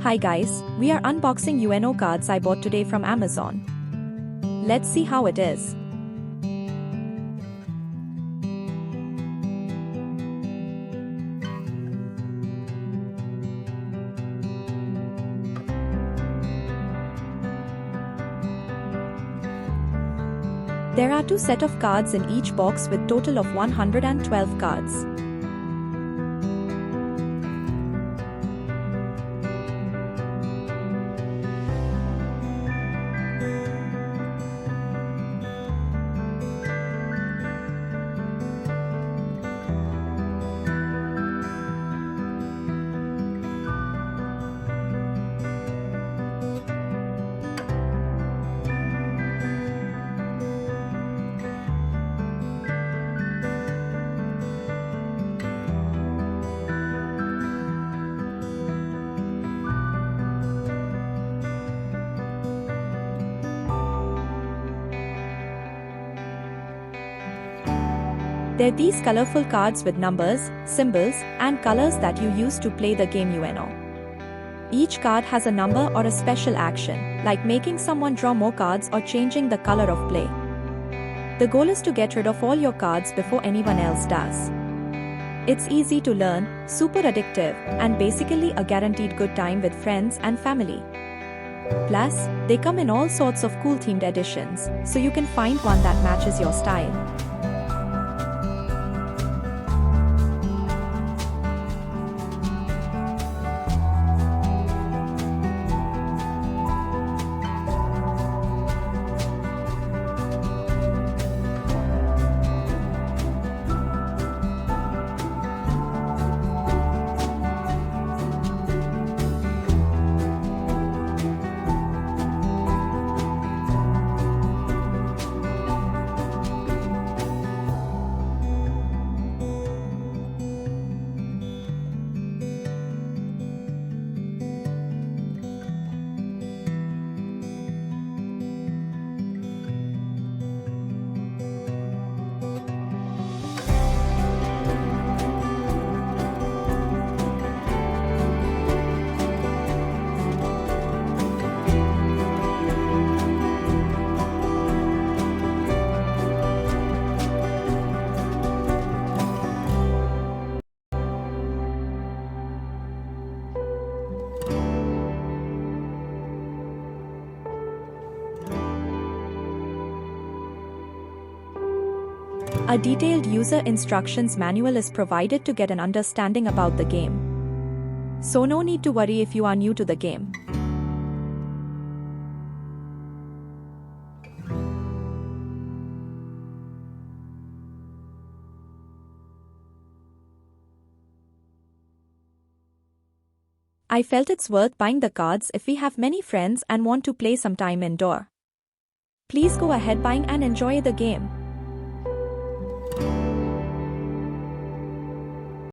Hi guys, we are unboxing UNO cards I bought today from Amazon. Let's see how it is. There are two sets of cards in each box with total of 112 cards. They're these colorful cards with numbers, symbols, and colors that you use to play the game UNO. Each card has a number or a special action, like making someone draw more cards or changing the color of play. The goal is to get rid of all your cards before anyone else does. It's easy to learn, super addictive, and basically a guaranteed good time with friends and family. Plus, they come in all sorts of cool themed editions, so you can find one that matches your style. A detailed user instructions manual is provided to get an understanding about the game. So no need to worry if you are new to the game. I felt it's worth buying the cards if we have many friends and want to play some time indoor. Please go ahead buying and enjoy the game.